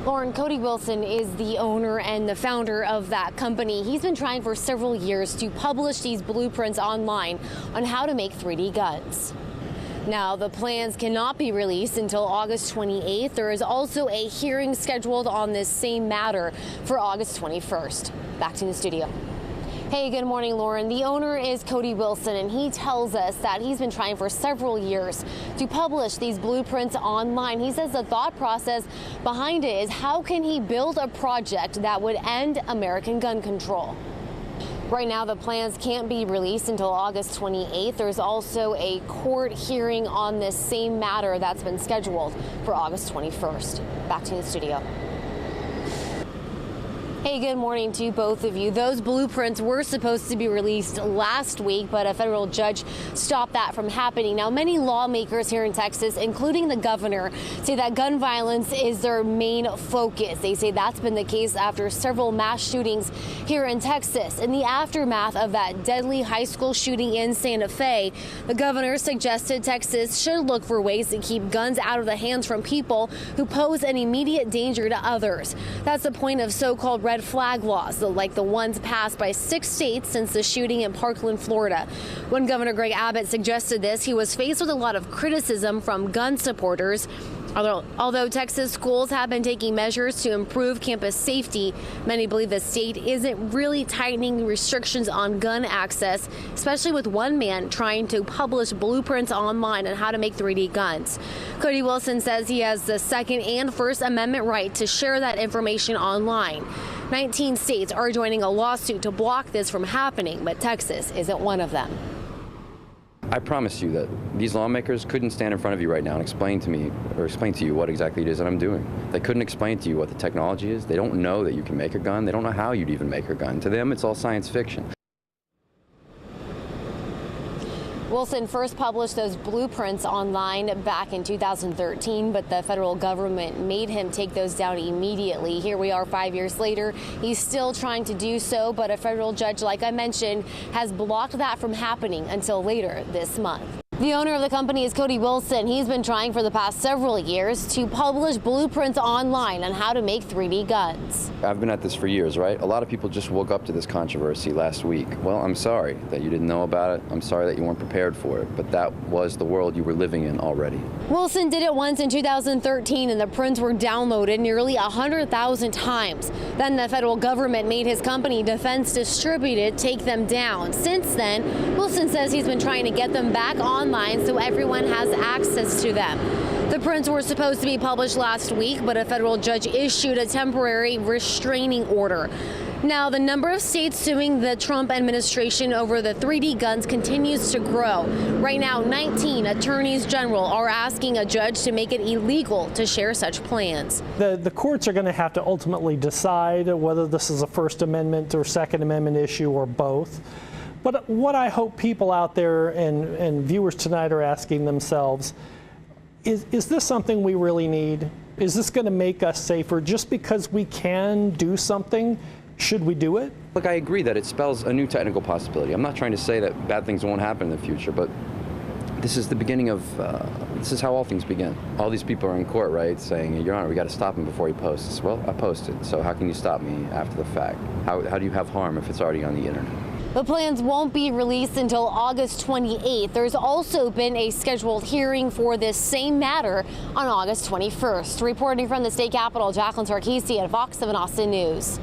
Lauren, Cody Wilson is the owner and the founder of that company. He's been trying for several years to publish these blueprints online on how to make 3D guns. Now, the plans cannot be released until August 28th. There is also a hearing scheduled on this same matter for August 21st. Back to the studio. Hey, good morning, Lauren. The owner is Cody Wilson, and he tells us that he's been trying for several years to publish these blueprints online. He says the thought process behind it is how can he build a project that would end American gun control? Right now, the plans can't be released until August 28th. There's also a court hearing on this same matter that's been scheduled for August 21st. Back to the studio. Hey, good morning to both of you. Those blueprints were supposed to be released last week, but a federal judge stopped that from happening. Now, many lawmakers here in Texas, including the governor, say that gun violence is their main focus. They say that's been the case after several mass shootings here in Texas. In the aftermath of that deadly high school shooting in Santa Fe, the governor suggested Texas should look for ways to keep guns out of the hands from people who pose an immediate danger to others. That's the point of so-called red flag laws, like the ones passed by 6 states since the shooting in Parkland, Florida. When Governor Greg Abbott suggested this, he was faced with a lot of criticism from gun supporters. Although Texas schools have been taking measures to improve campus safety, many believe the state isn't really tightening restrictions on gun access, especially with one man trying to publish blueprints online on how to make 3D guns. Cody Wilson says he has the Second and First Amendment right to share that information online. 19 states are joining a lawsuit to block this from happening, but Texas isn't one of them. I promise you that these lawmakers couldn't stand in front of you right now and explain to me or explain to you what exactly it is that I'm doing. They couldn't explain to you what the technology is. They don't know that you can make a gun. They don't know how you'd even make a gun. To them, it's all science fiction. Wilson first published those blueprints online back in 2013, but the federal government made him take those down immediately. Here we are 5 years later. He's still trying to do so, but a federal judge, like I mentioned, has blocked that from happening until later this month. The owner of the company is Cody Wilson. He's been trying for the past several years to publish blueprints online on how to make 3D guns. I've been at this for years, right? A lot of people just woke up to this controversy last week. Well, I'm sorry that you didn't know about it. I'm sorry that you weren't prepared for it, but that was the world you were living in already. Wilson did it once in 2013, and the prints were downloaded nearly 100,000 times. Then the federal government made his company, Defense Distributed, take them down. Since then, Wilson says he's been trying to get them back online so everyone has access to them. The prints were supposed to be published last week, but a federal judge issued a temporary restraining order. Now, the number of states suing the Trump administration over the 3D guns continues to grow. Right now, 19 attorneys general are asking a judge to make it illegal to share such plans. The courts are going to have to ultimately decide whether this is a First Amendment or Second Amendment issue or both. But what I hope people out there and viewers tonight are asking themselves, is this something we really need? Is this going to make us safer? Just because we can do something, should we do it? Look, I agree that it spells a new technical possibility. I'm not trying to say that bad things won't happen in the future, but this is the beginning of, this is how all things begin. All these people are in court, right, saying, Your Honor, we got to stop him before he posts. Well, I posted, so how can you stop me after the fact? How do you have harm if it's already on the internet? The plans won't be released until August 28th. There's also been a scheduled hearing for this same matter on August 21st. Reporting from the state capitol, Jacqueline Sarkisian, Fox 7 Austin News.